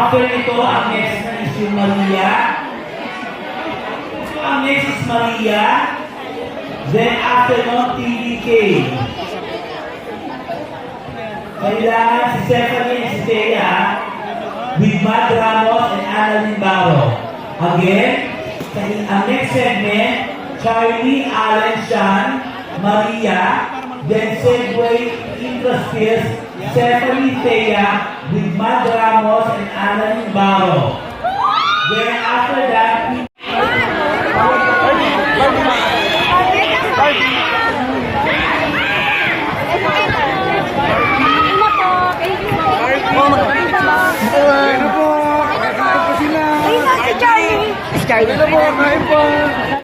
After ito, ang next na is yung Maria. So, ang next is Maria. Then after nun, TDK. Kailangan si Stephanie and si Thea with Matt Ramos and Annalyn Baro. Again, ang next segment, Charlie, Allen, Sean, Maria, then segue Intraspills, Stephanie, Thea with Matt Ramos and Annalyn Baro. Then after that, Charlie! Charlie na po, kain po!